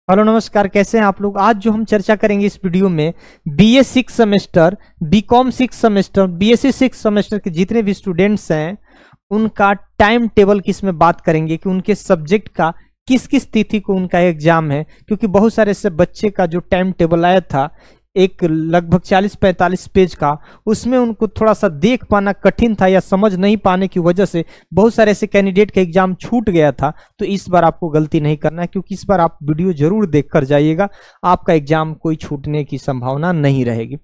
Hello नमस्कार, कैसे हैं आप लोग। आज जो हम चर्चा करेंगे इस वीडियो में BA 6 semester, BCom 6 semester, BSc 6 semester के जितने भी स्टूडेंट्स हैं उनका टाइम टेबल की इसमें बात करेंगे कि उनके सब्जेक्ट का किस किस तिथि को उनका एग्जाम है। क्योंकि बहुत सारे ऐसे बच्चे का जो टाइम टेबल आया था एक लगभग 40-45 पेज का, उसमें उनको थोड़ा सा देख पाना कठिन था या समझ नहीं पाने की वजह से बहुत सारे ऐसे कैंडिडेट का एग्जाम छूट गया था। तो इस बार आपको गलती नहीं करना है, क्योंकि इस बार आप वीडियो जरूर देख कर जाइएगा, आपका एग्जाम कोई छूटने की संभावना नहीं रहेगी।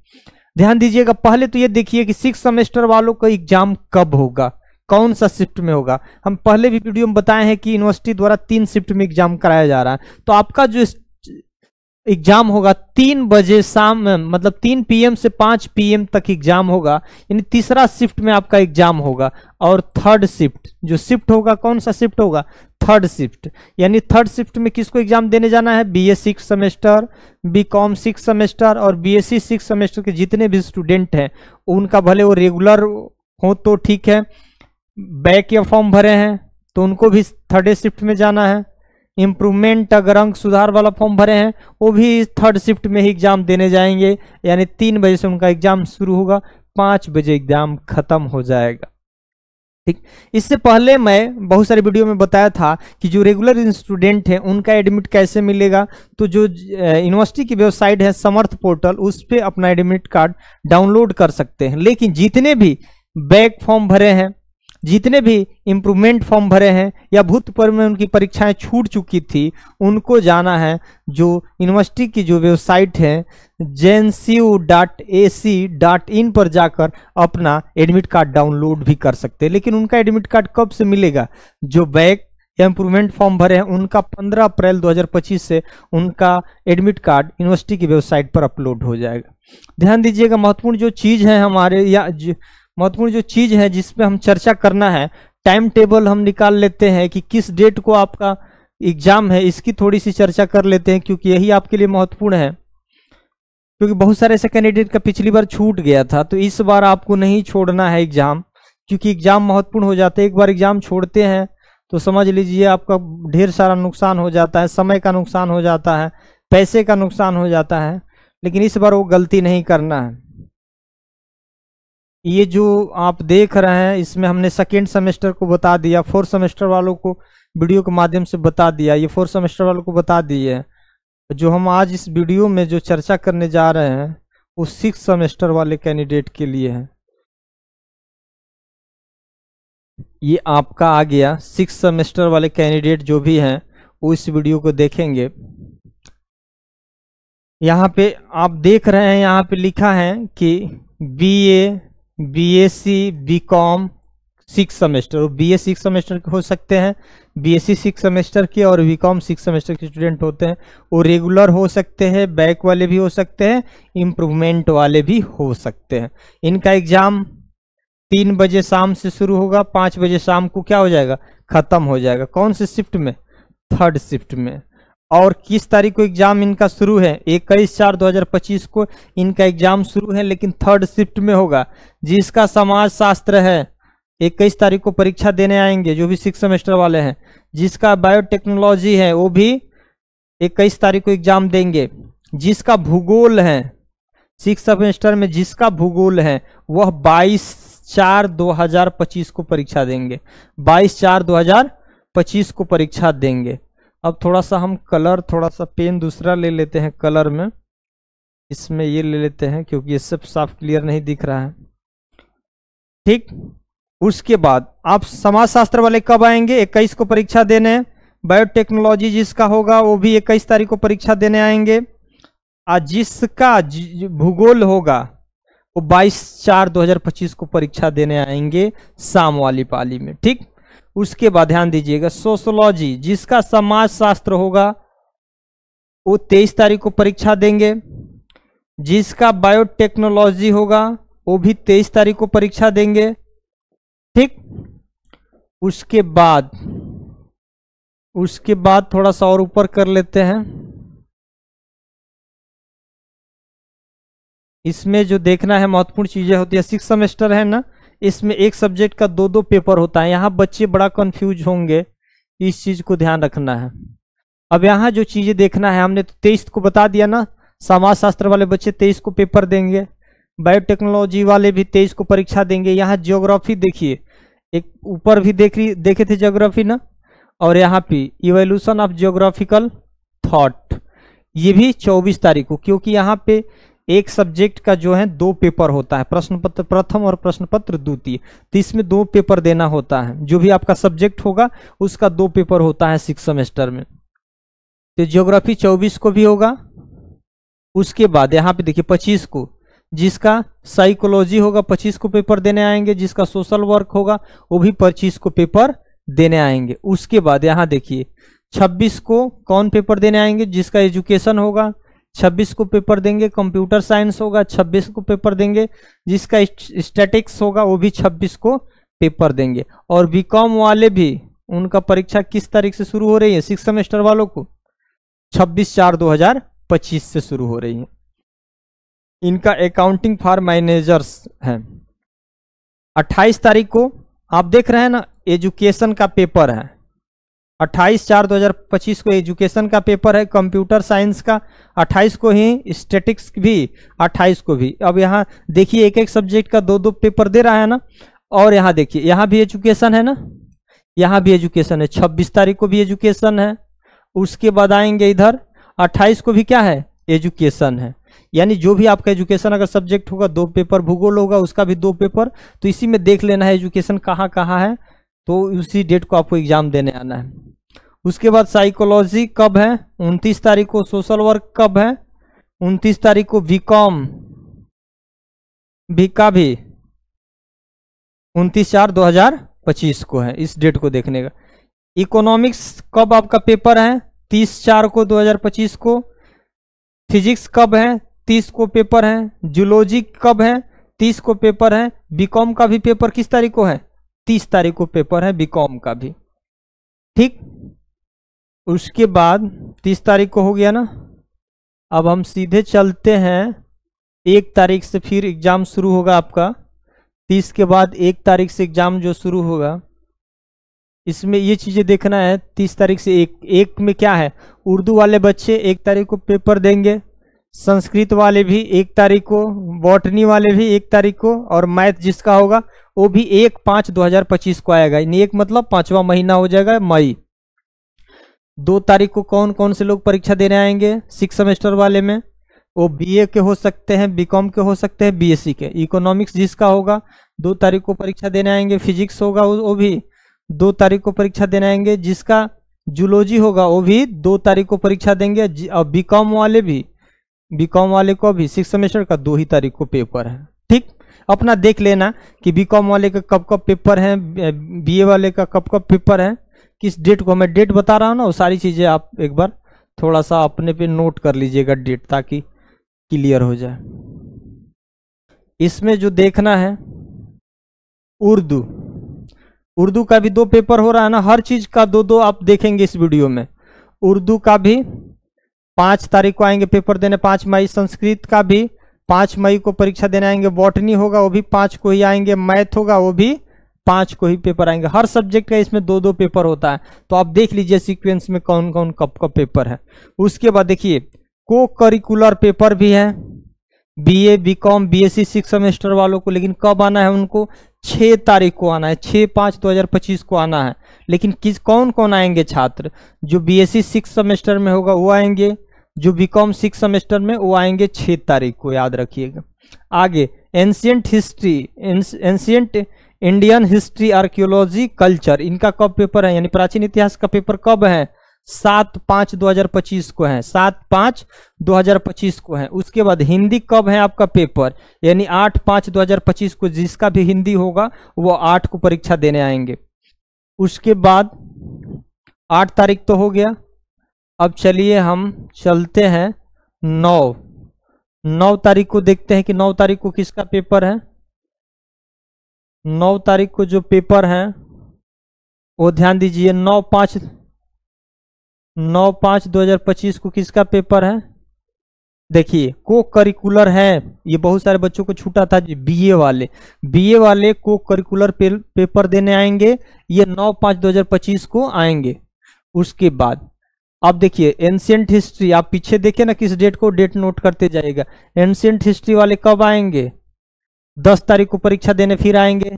ध्यान दीजिएगा, पहले तो ये देखिए कि 6 सेमेस्टर वालों का एग्जाम कब होगा, कौन सा शिफ्ट में होगा। हम पहले भी वीडियो में बताए हैं कि यूनिवर्सिटी द्वारा 3 शिफ्ट में एग्जाम कराया जा रहा है। तो आपका जो एग्जाम होगा 3 बजे शाम में, मतलब 3 PM से 5 PM तक एग्जाम होगा, यानी तीसरा शिफ्ट में आपका एग्जाम होगा। और थर्ड शिफ्ट जो शिफ्ट होगा, कौन सा शिफ्ट होगा, थर्ड शिफ्ट। यानी थर्ड शिफ्ट में किसको एग्जाम देने जाना है, बीए 6 सेमेस्टर, बीकॉम 6 सेमेस्टर और बीएससी 6 सेमेस्टर के जितने भी स्टूडेंट हैं उनका, भले वो रेगुलर हो तो ठीक है, बैक या फॉर्म भरे हैं तो उनको भी थर्ड शिफ्ट में जाना है। इम्प्रूवमेंट अगर अंक सुधार वाला फॉर्म भरे हैं वो भी थर्ड शिफ्ट में ही एग्जाम देने जाएंगे। यानी 3 बजे से उनका एग्जाम शुरू होगा, 5 बजे एग्जाम खत्म हो जाएगा। ठीक, इससे पहले मैं बहुत सारे वीडियो में बताया था कि जो रेगुलर स्टूडेंट हैं उनका एडमिट कैसे मिलेगा। तो जो यूनिवर्सिटी की वेबसाइट है समर्थ पोर्टल, उस पर अपना एडमिट कार्ड डाउनलोड कर सकते हैं। लेकिन जितने भी बैक फॉर्म भरे हैं, जितने भी इम्प्रूवमेंट फॉर्म भरे हैं या भूतपूर्व में उनकी परीक्षाएं छूट चुकी थी, उनको जाना है जो यूनिवर्सिटी की जो वेबसाइट है jncu.ac.in पर जाकर अपना एडमिट कार्ड डाउनलोड भी कर सकते हैं। लेकिन उनका एडमिट कार्ड कब से मिलेगा, जो बैक या इम्प्रूवमेंट फॉर्म भरे हैं उनका 15 अप्रैल 2025 से उनका एडमिट कार्ड यूनिवर्सिटी की वेबसाइट पर अपलोड हो जाएगा। ध्यान दीजिएगा, महत्वपूर्ण जो चीज़ है हमारे, या महत्वपूर्ण जो चीज है जिसपे हम चर्चा करना है, टाइम टेबल हम निकाल लेते हैं कि किस डेट को आपका एग्जाम है, इसकी थोड़ी सी चर्चा कर लेते हैं, क्योंकि यही आपके लिए महत्वपूर्ण है। क्योंकि बहुत सारे ऐसे कैंडिडेट का पिछली बार छूट गया था, तो इस बार आपको नहीं छोड़ना है एग्जाम, क्योंकि एग्जाम महत्वपूर्ण हो जाते हैं। एक बार एग्जाम छोड़ते हैं तो समझ लीजिए आपका ढेर सारा नुकसान हो जाता है, समय का नुकसान हो जाता है, पैसे का नुकसान हो जाता है। लेकिन इस बार वो गलती नहीं करना है। ये जो आप देख रहे हैं इसमें हमने सेकेंड सेमेस्टर को बता दिया, 4 सेमेस्टर वालों को वीडियो के माध्यम से बता दिया, ये 4 सेमेस्टर वालों को बता दिए। जो हम आज इस वीडियो में जो चर्चा करने जा रहे हैं वो 6 सेमेस्टर वाले कैंडिडेट के लिए है। ये आपका आ गया 6 सेमेस्टर वाले कैंडिडेट जो भी हैं वो इस वीडियो को देखेंगे। यहाँ पे आप देख रहे हैं, यहाँ पे लिखा है कि बीए, बीएससी, बीकॉम 6 सेमेस्टर, और बीए 6 सेमेस्टर के हो सकते हैं, बीएससी 6 सेमेस्टर के और बीकॉम 6 सेमेस्टर के स्टूडेंट होते हैं। वो रेगुलर हो सकते हैं, बैक वाले भी हो सकते हैं, इम्प्रूवमेंट वाले भी हो सकते हैं। इनका एग्जाम 3 बजे शाम से शुरू होगा, 5 बजे शाम को क्या हो जाएगा, खत्म हो जाएगा। कौन से शिफ्ट में, थर्ड शिफ्ट में। और किस तारीख को एग्जाम इनका शुरू है, 21/4/2025 को इनका एग्जाम शुरू है, लेकिन थर्ड शिफ्ट में होगा। जिसका समाज शास्त्र है 21 तारीख को परीक्षा देने आएंगे जो भी 6 सेमेस्टर वाले हैं। जिसका बायोटेक्नोलॉजी है वो भी 21 तारीख को एग्जाम देंगे। जिसका भूगोल है 6 सेमेस्टर में, जिसका भूगोल है वह 22/4/2025 को परीक्षा देंगे, 22/4/2025 को परीक्षा देंगे। अब थोड़ा सा हम कलर, थोड़ा सा पेन दूसरा ले लेते हैं कलर में, इसमें ये ले लेते हैं क्योंकि ये सब साफ क्लियर नहीं दिख रहा है। ठीक, उसके बाद आप समाजशास्त्र वाले कब आएंगे, 21 को परीक्षा देने। बायोटेक्नोलॉजी जिसका होगा वो भी 21 तारीख को परीक्षा देने आएंगे। और जिसका भूगोल होगा वो 22/4/2025 को परीक्षा देने आएंगे शाम वाली पाली में। ठीक, उसके बाद ध्यान दीजिएगा, सोशोलॉजी जिसका समाज शास्त्र होगा वो 23 तारीख को परीक्षा देंगे। जिसका बायोटेक्नोलॉजी होगा वो भी 23 तारीख को परीक्षा देंगे। ठीक, उसके बाद थोड़ा सा और ऊपर कर लेते हैं। इसमें जो देखना है महत्वपूर्ण चीजें होती है, 6 सेमेस्टर है ना, इसमें एक सब्जेक्ट का 2-2 पेपर होता है। यहाँ बच्चे बड़ा कंफ्यूज होंगे, इस चीज को ध्यान रखना है। अब यहाँ जो चीजें देखना है, हमने तो 23 को बता दिया ना, समाज शास्त्र वाले बच्चे 23 को पेपर देंगे, बायोटेक्नोलॉजी वाले भी 23 को परीक्षा देंगे। यहाँ ज्योग्राफी देखिए, एक ऊपर भी देखे थे ज्योग्राफी ना, और यहाँ पे इवोल्यूशन ऑफ ज्योग्राफिकल थॉट, ये भी 24 तारीख को, क्योंकि यहाँ पे एक सब्जेक्ट का जो है 2 पेपर होता है, प्रश्न पत्र प्रथम और प्रश्न पत्र द्वितीय, तो इसमें 2 पेपर देना होता है। जो भी आपका सब्जेक्ट होगा उसका 2 पेपर होता है 6 सेमेस्टर में। तो ज्योग्राफी 24 को भी होगा। उसके बाद यहाँ पे देखिए 25 को जिसका साइकोलॉजी होगा 25 को पेपर देने आएंगे, जिसका सोशल वर्क होगा वो भी 25 को पेपर देने आएंगे। उसके बाद यहाँ देखिए 26 को कौन पेपर देने आएंगे, जिसका एजुकेशन होगा 26 को पेपर देंगे, कंप्यूटर साइंस होगा 26 को पेपर देंगे, जिसका स्टैटिक्स होगा वो भी 26 को पेपर देंगे। और बीकॉम वाले भी, उनका परीक्षा किस तारीख से शुरू हो रही है, 6 सेमेस्टर वालों को 26/4/2025 से शुरू हो रही है। इनका अकाउंटिंग फॉर मैनेजर्स है। 28 तारीख को आप देख रहे हैं ना, एजुकेशन का पेपर है, 28/4/2025 को एजुकेशन का पेपर है, कंप्यूटर साइंस का 28 को ही, स्टैटिक्स भी 28 को भी। अब यहाँ देखिए एक एक सब्जेक्ट का 2-2 पेपर दे रहा है ना। और यहाँ देखिए यहाँ भी एजुकेशन है ना, यहाँ भी एजुकेशन है, 26 तारीख को भी एजुकेशन है। उसके बाद आएंगे इधर 28 को भी क्या है, एजुकेशन है। यानी जो भी आपका एजुकेशन अगर सब्जेक्ट होगा 2 पेपर, भूगोल होगा उसका भी 2 पेपर, तो इसी में देख लेना है एजुकेशन कहाँ कहाँ है, तो उसी डेट को आपको एग्जाम देने आना है। उसके बाद साइकोलॉजी कब है, 29 तारीख को। सोशल वर्क कब है, 29 तारीख को। बीकॉम भी का भी 29/4/2025 को है, इस डेट को देखने का। इकोनॉमिक्स कब आपका पेपर है, 30/4 को 2025 को। फिजिक्स कब है, 30 को पेपर है। जूलॉजी कब है, 30 को पेपर है। बीकॉम का भी पेपर किस तारीख को है, 30 तारीख को पेपर है बीकॉम का भी, ठीक। उसके बाद 30 तारीख को हो गया ना। अब हम सीधे चलते हैं, 1 तारीख से फिर एग्जाम शुरू होगा आपका। 30 के बाद 1 तारीख से एग्जाम जो शुरू होगा, इसमें ये चीजें देखना है। 30 तारीख से एक में क्या है, उर्दू वाले बच्चे 1 तारीख को पेपर देंगे, संस्कृत वाले भी 1 तारीख को, बॉटनी वाले भी 1 तारीख को, और मैथ जिसका होगा वो भी 1/5/2025 को आएगा। यानी 1 मतलब 5वां महीना हो जाएगा मई। 2 तारीख को कौन कौन से लोग परीक्षा देने आएंगे 6 सेमेस्टर वाले में, वो बीए के हो सकते हैं, बीकॉम के हो सकते हैं, बीएससी के। इकोनॉमिक्स जिसका होगा 2 तारीख को परीक्षा देने आएंगे। फिजिक्स होगा वो भी 2 तारीख को परीक्षा देने आएंगे। जिसका जूलॉजी होगा वो भी 2 तारीख को परीक्षा देंगे। और बीकॉम वाले भी, बीकॉम वाले को भी 6 सेमेस्टर का 2 ही तारीख को पेपर है, ठीक। अपना देख लेना कि बीकॉम वाले का कब कब पेपर है, बीए वाले का कब कब पेपर है, किस डेट को। मैं डेट बता रहा हूँ ना, वो सारी चीजें आप एक बार थोड़ा सा अपने पे नोट कर लीजिएगा डेट, ताकि क्लियर हो जाए। इसमें जो देखना है उर्दू, उर्दू का भी 2 पेपर हो रहा है ना, हर चीज का 2-2 आप देखेंगे इस वीडियो में। उर्दू का भी 5 तारीख को आएंगे पेपर देने, 5 मई। संस्कृत का भी 5 मई को परीक्षा देने आएंगे। बॉटनी होगा वो भी 5 को ही आएंगे। मैथ होगा वो भी 5 को ही पेपर आएंगे। हर सब्जेक्ट का इसमें 2-2 पेपर होता है, तो आप देख लीजिए सीक्वेंस में कौन कौन कब कब पेपर है। उसके बाद देखिए को करिकुलर पेपर भी है, बीए, बीकॉम, बीएससी 6 सेमेस्टर वालों को। लेकिन कब आना है उनको, 6 तारीख को आना है, 6/5/2025 को आना है। लेकिन किस कौन कौन आएंगे छात्र, जो बीएससी 6 सेमेस्टर में होगा वो आएंगे, जो बीकॉम 6 सेमेस्टर में वो आएंगे 6 तारीख को, याद रखिएगा। आगे ancient history, ancient Indian history, archaeology, culture, इनका कब पेपर है, यानी प्राचीन इतिहास का पेपर कब है, 7/5/2025 को है, 7/5/2025 को है। उसके बाद हिंदी कब है आपका पेपर, यानी 8/5/2025 को, जिसका भी हिंदी होगा वो 8 को परीक्षा देने आएंगे। उसके बाद 8 तारीख तो हो गया। अब चलिए हम चलते हैं 9 तारीख को, देखते हैं कि 9 तारीख को किसका पेपर है। 9 तारीख को जो पेपर है वो ध्यान दीजिए, 9/5/2025 को किसका पेपर है। देखिए को करिकुलर है, ये बहुत सारे बच्चों को छूटा था, बीए वाले को करिकुलर पेपर देने आएंगे, ये 9/5/2025 को आएंगे। उसके बाद आप देखिए एंशियंट हिस्ट्री, आप पीछे देखिए ना किस डेट को डेट नोट करते जाइएगा। एंशियंट हिस्ट्री वाले कब आएंगे? 10 तारीख को परीक्षा देने फिर आएंगे,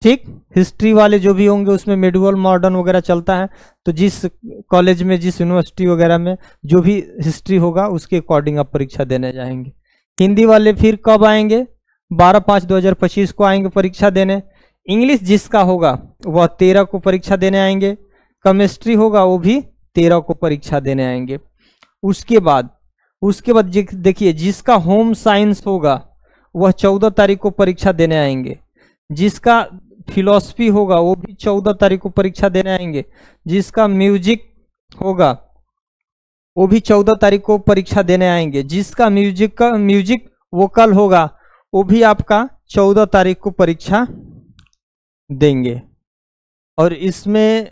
ठीक। हिस्ट्री वाले जो भी होंगे उसमें मेडिवल मॉडर्न वगैरह चलता है, तो जिस कॉलेज में जिस यूनिवर्सिटी वगैरह में जो भी हिस्ट्री होगा उसके अकॉर्डिंग आप परीक्षा देने जाएंगे। हिंदी वाले फिर कब आएंगे? 12/5/2025 को आएंगे परीक्षा देने। इंग्लिश जिसका होगा वह 13 को परीक्षा देने आएंगे। केमिस्ट्री होगा वो भी 13 को परीक्षा देने आएंगे। उसके बाद देखिए जिसका होम साइंस होगा वह 14 तारीख को परीक्षा देने आएंगे। जिसका फिलॉसफी होगा वो भी 14 तारीख को परीक्षा देने आएंगे। जिसका म्यूजिक होगा वो भी 14 तारीख को परीक्षा देने आएंगे। जिसका म्यूजिक वोकल होगा वो भी आपका 14 तारीख को परीक्षा देंगे। और इसमें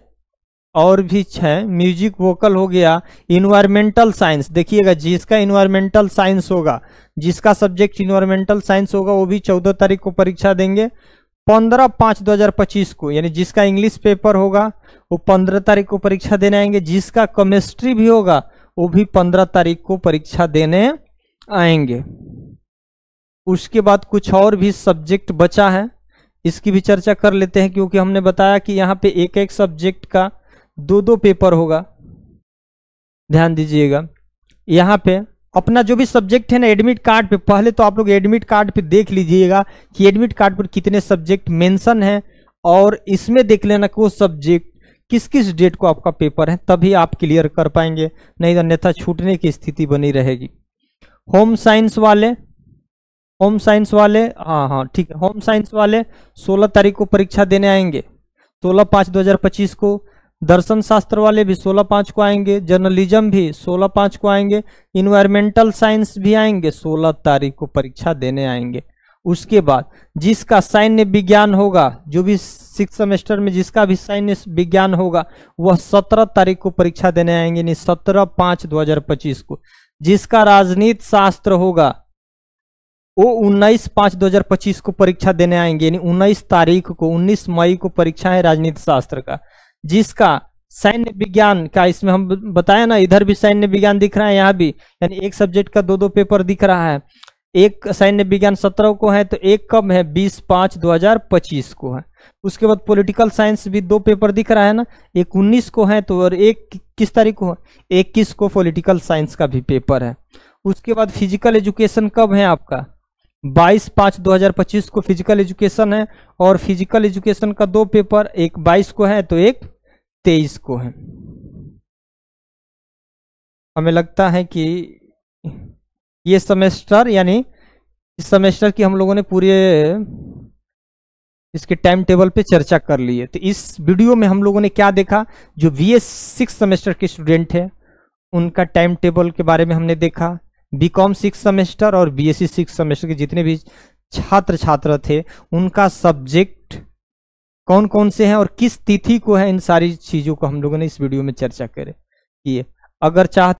और भी 6 म्यूजिक वोकल हो गया। इन्वायरमेंटल साइंस देखिएगा, जिसका इन्वायरमेंटल साइंस होगा, जिसका सब्जेक्ट इन्वायरमेंटल साइंस होगा वो भी 14 तारीख को परीक्षा देंगे। 15/5/2025 को, यानी जिसका इंग्लिश पेपर होगा वो 15 तारीख को परीक्षा देने आएंगे। जिसका केमिस्ट्री भी होगा वो भी 15 तारीख को परीक्षा देने आएंगे। उसके बाद कुछ और भी सब्जेक्ट बचा है, इसकी भी चर्चा कर लेते हैं, क्योंकि हमने बताया कि यहाँ पे एक एक सब्जेक्ट का 2-2 पेपर होगा। ध्यान दीजिएगा, यहाँ पे अपना जो भी सब्जेक्ट है ना एडमिट कार्ड पे, पहले तो आप लोग एडमिट कार्ड पे देख लीजिएगा कि एडमिट कार्ड पर कितने सब्जेक्ट मेंशन है, और इसमें देख लेना कि वो सब्जेक्ट किस किस डेट को आपका पेपर है, तभी आप क्लियर कर पाएंगे, नहीं तो अन्यथा छूटने की स्थिति बनी रहेगी। होम साइंस वाले हाँ ठीक है, होम साइंस वाले 16 तारीख को परीक्षा देने आएंगे, 16/5/2025 को। दर्शन शास्त्र वाले भी 16/5 को आएंगे। जर्नलिज्म भी 16/5 को आएंगे। इन्वायरमेंटल साइंस भी आएंगे, 16 तारीख को परीक्षा देने आएंगे। उसके बाद जिसका सैन्य विज्ञान होगा, जो भी 6 सेमेस्टर में जिसका भी सैन्य विज्ञान होगा वह 17 तारीख को परीक्षा देने आएंगे, यानी 17/5/2025 को। जिसका राजनीति शास्त्र होगा वो 19/5/2025 को परीक्षा देने आएंगे, यानी 19 तारीख को, 19 मई को परीक्षा है राजनीति शास्त्र का। जिसका सैन्य विज्ञान का, इसमें हम बताया ना, इधर भी सैन्य विज्ञान दिख रहा है, यहाँ भी, यानी एक सब्जेक्ट का 2-2 पेपर दिख रहा है। एक सैन्य विज्ञान 17 को है, तो एक कब है? 20/5/2025 को है। उसके बाद पॉलिटिकल साइंस भी 2 पेपर दिख रहा है ना, एक 19 को है, तो और एक किस तारीख को है? 21 को पॉलिटिकल साइंस का भी पेपर है। उसके बाद फिजिकल एजुकेशन कब है आपका? 22/5/2025 को फिजिकल एजुकेशन है, और फिजिकल एजुकेशन का 2 पेपर, एक 22 को है तो एक 23 को है। हमें लगता है कि ये सेमेस्टर, यानी इस सेमेस्टर की हम लोगों ने पूरे इसके टाइम टेबल पे चर्चा कर ली है। तो इस वीडियो में हम लोगों ने क्या देखा, जो BS 6 सेमेस्टर के स्टूडेंट हैं उनका टाइम टेबल के बारे में हमने देखा। बीकॉम 6 सेमेस्टर और BSc 6 सेमेस्टर के जितने भी छात्र थे उनका सब्जेक्ट कौन कौन से हैं और किस तिथि को है, इन सारी चीजों को हम लोगों ने इस वीडियो में चर्चा की है। अगर चाहते